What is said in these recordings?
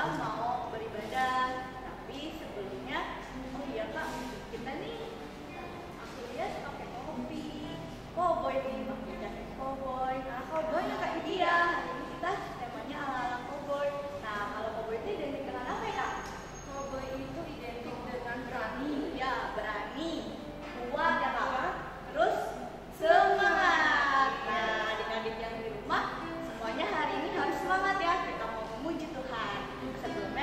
kita mau beribadah. Tapi sebelumnya, oh iya Kak, kita nih aku lihat pakai topi cowboy nih, pakai jaket cowboy. Nah, cowboy ya Kak, iya. Hari ini kita temanya ala-ala cowboy. Nah, kalau cowboy itu identik dengan apa ya Kak? Cowboy itu identik dengan berani. Ya, berani, kuat ya Kak. Terus semangat. Nah, adik-adik yang di rumah, semuanya hari ini harus semangat ya. Kita mau memuji Tuhan. Sebelumnya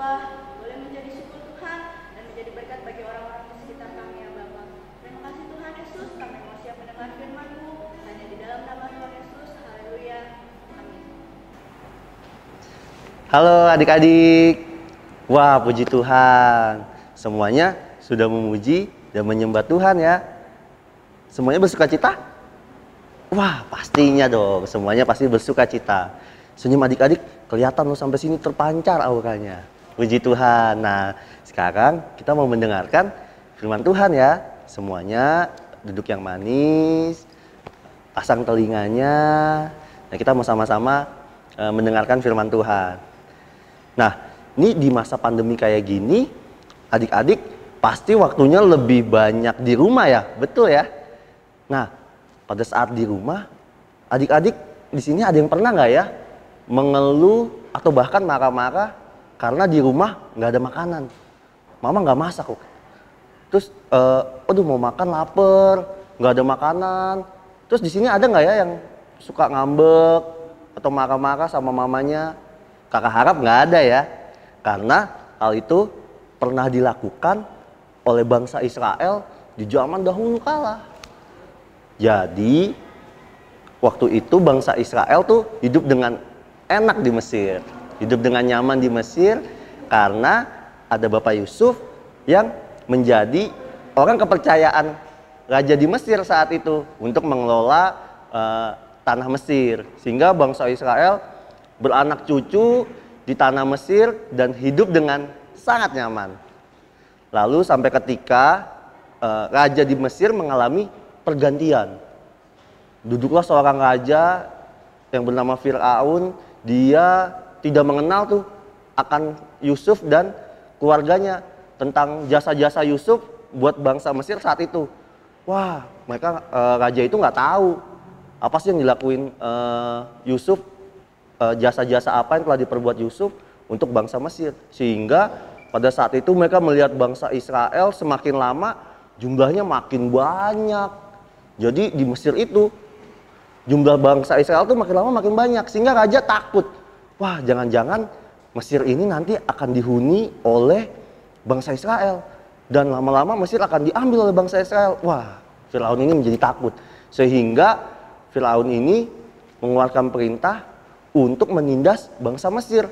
berbuah, boleh menjadi syukur Tuhan, dan menjadi berkat bagi orang-orang di sekitar kami ya Bapa. Terima kasih Tuhan Yesus, kami mau siap mendengar firman-Mu, hanya di dalam nama Tuhan Yesus, haleluya, amin. Halo adik-adik. Wah, puji Tuhan. Semuanya sudah memuji dan menyembah Tuhan ya. Semuanya bersuka cita? Wah, pastinya dong. Semuanya pasti bersuka cita. Senyum adik-adik kelihatan loh sampai sini terpancar auranya. Puji Tuhan. Nah, sekarang kita mau mendengarkan firman Tuhan ya. Semuanya duduk yang manis, pasang telinganya. Nah, kita mau sama-sama mendengarkan firman Tuhan. Nah, ini di masa pandemi kayak gini, adik-adik pasti waktunya lebih banyak di rumah ya, betul ya? Nah, pada saat di rumah, adik-adik di sini ada yang pernah nggak ya mengeluh atau bahkan marah-marah karena di rumah nggak ada makanan, mama nggak masak kok. Terus, aduh mau makan lapar, nggak ada makanan. Terus di sini ada nggak ya yang suka ngambek atau marah-marah sama mamanya? Kakak harap nggak ada ya, karena hal itu pernah dilakukan oleh bangsa Israel di zaman dahulu kala. Jadi waktu itu bangsa Israel tuh hidup dengan enak di Mesir, hidup dengan nyaman di Mesir karena ada Bapak Yusuf yang menjadi orang kepercayaan raja di Mesir saat itu untuk mengelola tanah Mesir, sehingga bangsa Israel beranak cucu di tanah Mesir dan hidup dengan sangat nyaman. Lalu sampai ketika raja di Mesir mengalami pergantian. Duduklah seorang raja yang bernama Fir'aun. Dia tidak mengenal tuh akan Yusuf dan keluarganya, tentang jasa-jasa Yusuf buat bangsa Mesir saat itu. Wah, mereka raja itu nggak tahu apa sih yang dilakuin Yusuf, jasa-jasa apa yang telah diperbuat Yusuf untuk bangsa Mesir, sehingga pada saat itu mereka melihat bangsa Israel semakin lama jumlahnya makin banyak. Jadi di Mesir itu jumlah bangsa Israel tuh makin lama makin banyak, sehingga raja takut. Wah, jangan-jangan Mesir ini nanti akan dihuni oleh bangsa Israel dan lama-lama Mesir akan diambil oleh bangsa Israel. Wah, Firaun ini menjadi takut, sehingga Firaun ini mengeluarkan perintah untuk menindas bangsa Mesir.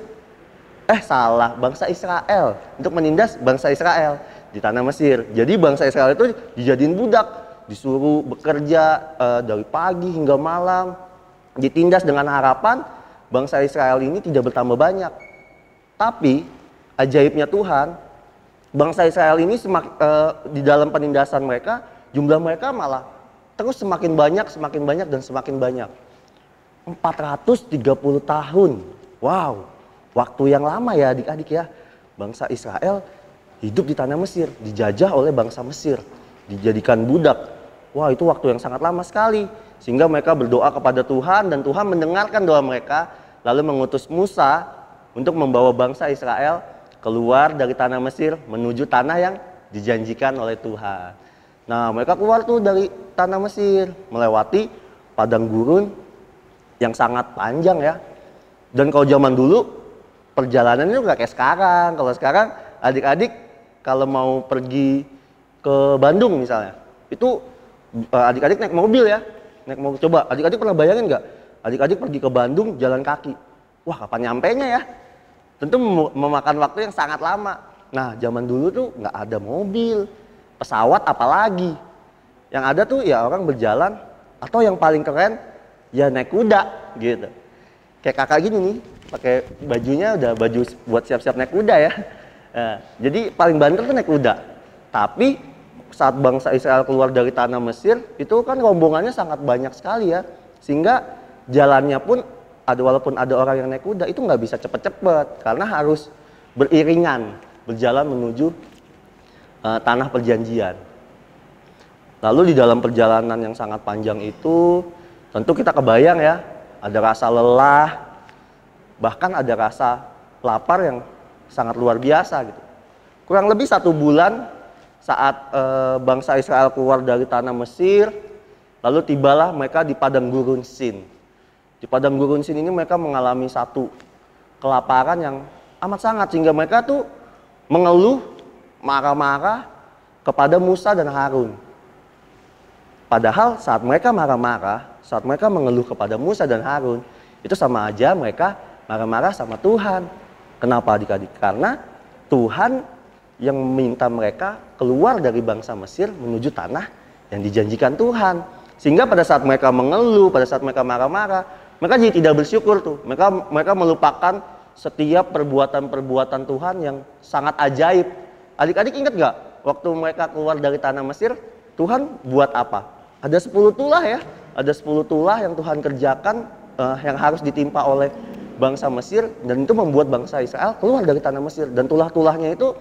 Bangsa Israel, untuk menindas bangsa Israel di tanah Mesir. Jadi bangsa Israel itu dijadiin budak, disuruh bekerja dari pagi hingga malam, ditindas dengan harapan bangsa Israel ini tidak bertambah banyak. Tapi ajaibnya Tuhan, bangsa Israel ini di dalam penindasan mereka, jumlah mereka malah terus semakin banyak dan semakin banyak. 430 tahun. Wow, waktu yang lama ya adik-adik ya. Bangsa Israel hidup di tanah Mesir, dijajah oleh bangsa Mesir, dijadikan budak. Wah, itu waktu yang sangat lama sekali. Sehingga mereka berdoa kepada Tuhan dan Tuhan mendengarkan doa mereka, lalu mengutus Musa untuk membawa bangsa Israel keluar dari tanah Mesir menuju tanah yang dijanjikan oleh Tuhan. Nah, mereka keluar tuh dari tanah Mesir, melewati padang gurun yang sangat panjang ya. Dan kalau zaman dulu perjalanannya nggak kayak sekarang. Kalau sekarang adik-adik kalau mau pergi ke Bandung misalnya, itu adik-adik naik mobil ya, naik mobil. Coba adik-adik pernah bayangin nggak? Adik-adik pergi ke Bandung jalan kaki. Wah, kapan nyampenya ya? Tentu memakan waktu yang sangat lama. Nah, zaman dulu tuh nggak ada mobil, pesawat apalagi. Yang ada tuh ya orang berjalan, atau yang paling keren ya naik kuda gitu. Kayak kakak gini nih, pakai bajunya udah baju buat siap-siap naik kuda ya. Nah, jadi paling banter tuh naik kuda. Tapi saat bangsa Israel keluar dari tanah Mesir, itu kan rombongannya sangat banyak sekali ya. Sehingga jalannya pun walaupun ada orang yang naik kuda, itu nggak bisa cepet-cepet karena harus beriringan berjalan menuju tanah perjanjian. Lalu di dalam perjalanan yang sangat panjang itu, tentu kita kebayang ya, ada rasa lelah, bahkan ada rasa lapar yang sangat luar biasa gitu. Kurang lebih 1 bulan saat bangsa Israel keluar dari tanah Mesir, lalu tibalah mereka di padang gurun Sin. Di padang gurun Sin ini mereka mengalami satu kelaparan yang amat sangat, sehingga mereka tuh mengeluh, marah-marah kepada Musa dan Harun. Padahal saat mereka marah-marah, saat mereka mengeluh kepada Musa dan Harun, itu sama aja mereka marah-marah sama Tuhan. Kenapa adik-adik? Karena Tuhan yang meminta mereka keluar dari bangsa Mesir menuju tanah yang dijanjikan Tuhan. Sehingga pada saat mereka mengeluh, pada saat mereka marah-marah, mereka jadi tidak bersyukur tuh. Mereka melupakan setiap perbuatan-perbuatan Tuhan yang sangat ajaib. Adik-adik ingat gak? Waktu mereka keluar dari tanah Mesir, Tuhan buat apa? Ada 10 tulah ya. Ada 10 tulah yang Tuhan kerjakan yang harus ditimpa oleh bangsa Mesir. Dan itu membuat bangsa Israel keluar dari tanah Mesir. Dan tulah-tulahnya itu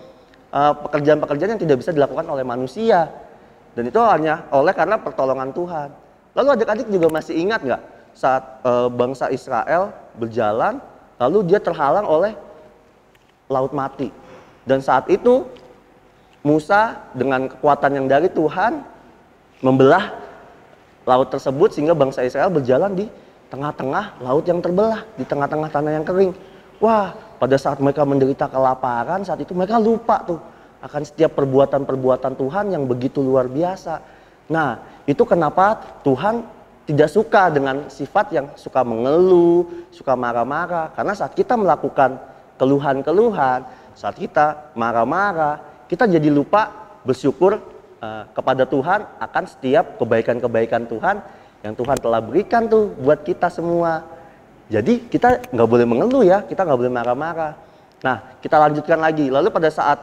pekerjaan-pekerjaan yang tidak bisa dilakukan oleh manusia. Dan itu hanya karena pertolongan Tuhan. Lalu adik-adik juga masih ingat gak? Saat bangsa Israel berjalan, lalu dia terhalang oleh Laut Mati. Dan saat itu Musa dengan kekuatan yang dari Tuhan membelah laut tersebut sehingga bangsa Israel berjalan di tengah-tengah laut yang terbelah, di tengah-tengah tanah yang kering. Wah, pada saat mereka menderita kelaparan, saat itu mereka lupa tuh akan setiap perbuatan-perbuatan Tuhan yang begitu luar biasa. Nah, itu kenapa Tuhan tidak suka dengan sifat yang suka mengeluh, suka marah-marah. Karena saat kita melakukan keluhan-keluhan, saat kita marah-marah, kita jadi lupa bersyukur kepada Tuhan akan setiap kebaikan-kebaikan Tuhan yang Tuhan telah berikan tuh buat kita semua. Jadi kita nggak boleh mengeluh ya, kita nggak boleh marah-marah. Nah, kita lanjutkan lagi. Lalu pada saat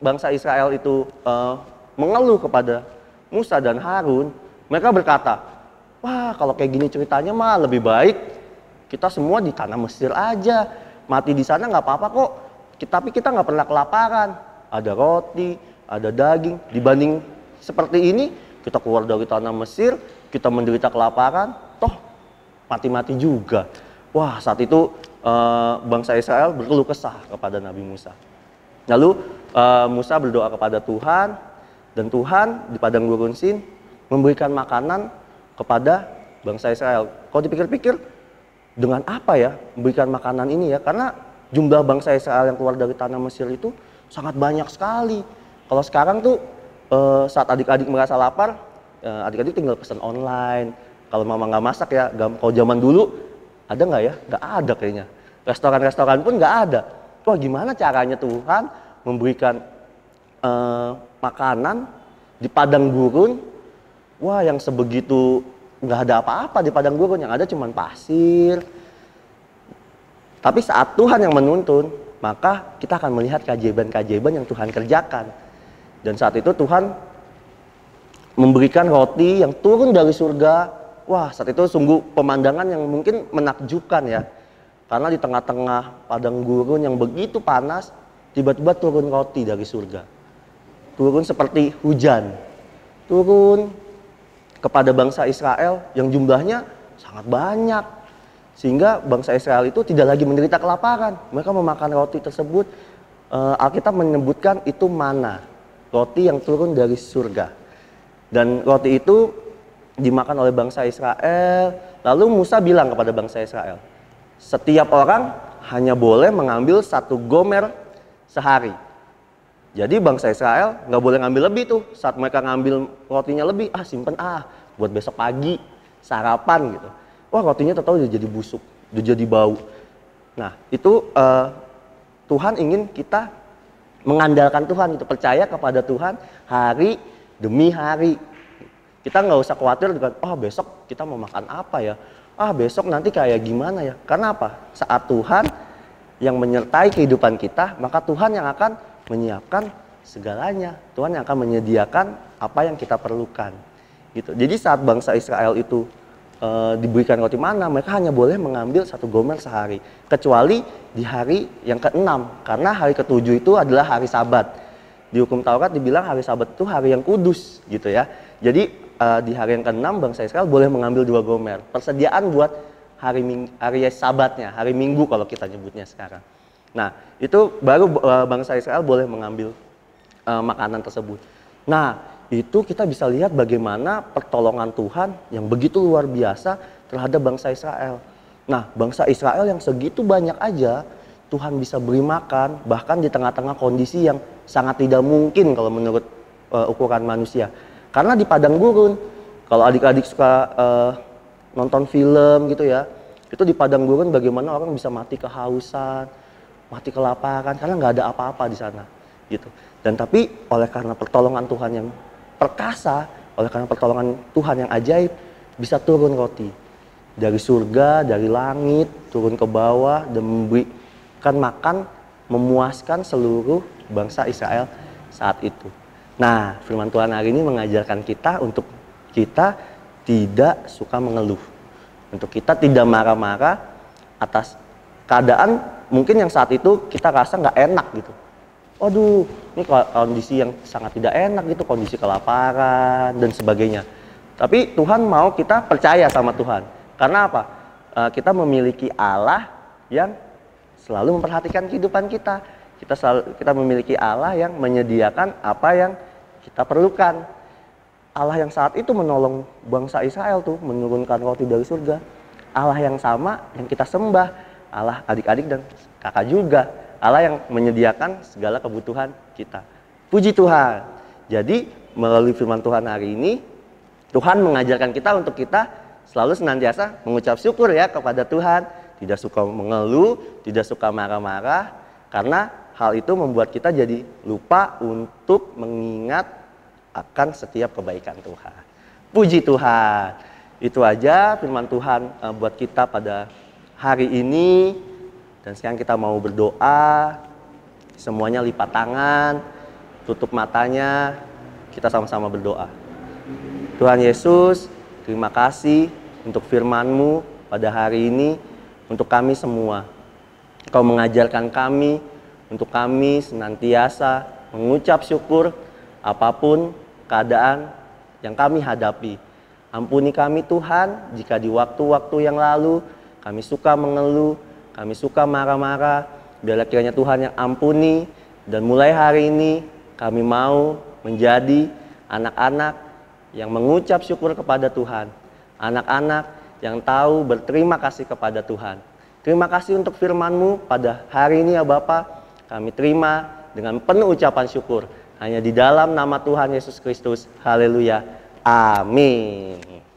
bangsa Israel itu mengeluh kepada Musa dan Harun, mereka berkata, wah kalau kayak gini ceritanya mah lebih baik kita semua di tanah Mesir aja, mati di sana nggak apa-apa kok. Tapi kita nggak pernah kelaparan, ada roti, ada daging. Dibanding seperti ini, kita keluar dari tanah Mesir, kita menderita kelaparan, toh mati-mati juga. Wah, saat itu bangsa Israel berkeluh kesah kepada Nabi Musa. Lalu Musa berdoa kepada Tuhan, dan Tuhan di padang gurun Sin memberikan makanan kepada bangsa Israel. Kalau dipikir-pikir, dengan apa ya memberikan makanan ini ya? Karena jumlah bangsa Israel yang keluar dari tanah Mesir itu sangat banyak sekali. Kalau sekarang tuh saat adik-adik merasa lapar, adik-adik tinggal pesan online. Kalau mama nggak masak ya, kalau zaman dulu ada nggak ya? Nggak ada kayaknya. Restoran-restoran pun nggak ada. Wah, gimana caranya Tuhan memberikan makanan di padang gurun? Wah, yang sebegitu nggak ada apa-apa di padang gurun, yang ada cuma pasir. Tapi saat Tuhan yang menuntun, maka kita akan melihat keajaiban-keajaiban yang Tuhan kerjakan. Dan saat itu Tuhan memberikan roti yang turun dari surga. Wah, saat itu sungguh pemandangan yang mungkin menakjubkan ya. Karena di tengah-tengah padang gurun yang begitu panas, tiba-tiba turun roti dari surga. Turun seperti hujan. Turun kepada bangsa Israel yang jumlahnya sangat banyak. Sehingga bangsa Israel itu tidak lagi menderita kelaparan. Mereka memakan roti tersebut. Alkitab menyebutkan itu mana. Roti yang turun dari surga. Dan roti itu dimakan oleh bangsa Israel. Lalu Musa bilang kepada bangsa Israel, setiap orang hanya boleh mengambil 1 gomer sehari. Jadi bangsa Israel nggak boleh ngambil lebih tuh. Saat mereka ngambil rotinya lebih, simpen buat besok pagi, sarapan gitu. Wah, rotinya tahu udah jadi busuk, udah jadi bau. Nah, itu Tuhan ingin kita mengandalkan Tuhan, itu percaya kepada Tuhan hari demi hari. Kita nggak usah khawatir dengan, besok kita mau makan apa ya? Besok nanti kayak gimana ya? Karena apa? Saat Tuhan yang menyertai kehidupan kita, maka Tuhan yang akan menyiapkan segalanya. Tuhan yang akan menyediakan apa yang kita perlukan. Gitu. Jadi saat bangsa Israel itu diberikan roti mana, mereka hanya boleh mengambil 1 gomer sehari. Kecuali di hari yang ke-6, karena hari ke-7 itu adalah hari Sabat. Di hukum Taurat dibilang hari Sabat itu hari yang kudus gitu ya. Jadi di hari yang ke-6 bangsa Israel boleh mengambil 2 gomer. Persediaan buat hari Sabatnya, hari Minggu kalau kita nyebutnya sekarang. Nah, itu baru bangsa Israel boleh mengambil makanan tersebut. Nah, itu kita bisa lihat bagaimana pertolongan Tuhan yang begitu luar biasa terhadap bangsa Israel. Nah, bangsa Israel yang segitu banyak aja, Tuhan bisa beri makan, bahkan di tengah-tengah kondisi yang sangat tidak mungkin kalau menurut ukuran manusia. Karena di padang gurun, kalau adik-adik suka nonton film gitu ya, itu di padang gurun bagaimana orang bisa mati kehausan, mati kelaparan, karena nggak ada apa-apa di sana, gitu. Dan tapi oleh karena pertolongan Tuhan yang perkasa, oleh karena pertolongan Tuhan yang ajaib, bisa turun roti dari surga, dari langit, turun ke bawah dan memberikan makan, memuaskan seluruh bangsa Israel saat itu. Nah, firman Tuhan hari ini mengajarkan kita untuk kita tidak suka mengeluh. Untuk kita tidak marah-marah atas keadaan mungkin yang saat itu kita rasa nggak enak gitu. Aduh, ini kondisi yang sangat tidak enak gitu, kondisi kelaparan dan sebagainya. Tapi Tuhan mau kita percaya sama Tuhan. Karena apa? Kita memiliki Allah yang selalu memperhatikan kehidupan kita. Kita memiliki Allah yang menyediakan apa yang kita perlukan. Allah yang saat itu menolong bangsa Israel tuh, menurunkan roti dari surga. Allah yang sama yang kita sembah. Allah adik-adik dan kakak juga. Allah yang menyediakan segala kebutuhan kita. Puji Tuhan. Jadi melalui firman Tuhan hari ini, Tuhan mengajarkan kita untuk kita selalu senantiasa mengucap syukur ya kepada Tuhan. Tidak suka mengeluh, tidak suka marah-marah. Karena hal itu membuat kita jadi lupa untuk mengingat akan setiap kebaikan Tuhan. Puji Tuhan. Itu aja firman Tuhan buat kita pada hari ini. Dan sekarang kita mau berdoa. Semuanya lipat tangan, tutup matanya, kita sama-sama berdoa. Tuhan Yesus, terima kasih untuk firman-Mu pada hari ini, untuk kami semua. Kau mengajarkan kami, untuk kami senantiasa mengucap syukur apapun keadaan yang kami hadapi. Ampuni kami Tuhan, jika di waktu-waktu yang lalu kami suka mengeluh, kami suka marah-marah, biarlah kiranya Tuhan yang ampuni. Dan mulai hari ini kami mau menjadi anak-anak yang mengucap syukur kepada Tuhan. Anak-anak yang tahu berterima kasih kepada Tuhan. Terima kasih untuk firman-Mu pada hari ini ya Bapa. Kami terima dengan penuh ucapan syukur. Hanya di dalam nama Tuhan Yesus Kristus. Haleluya. Amin.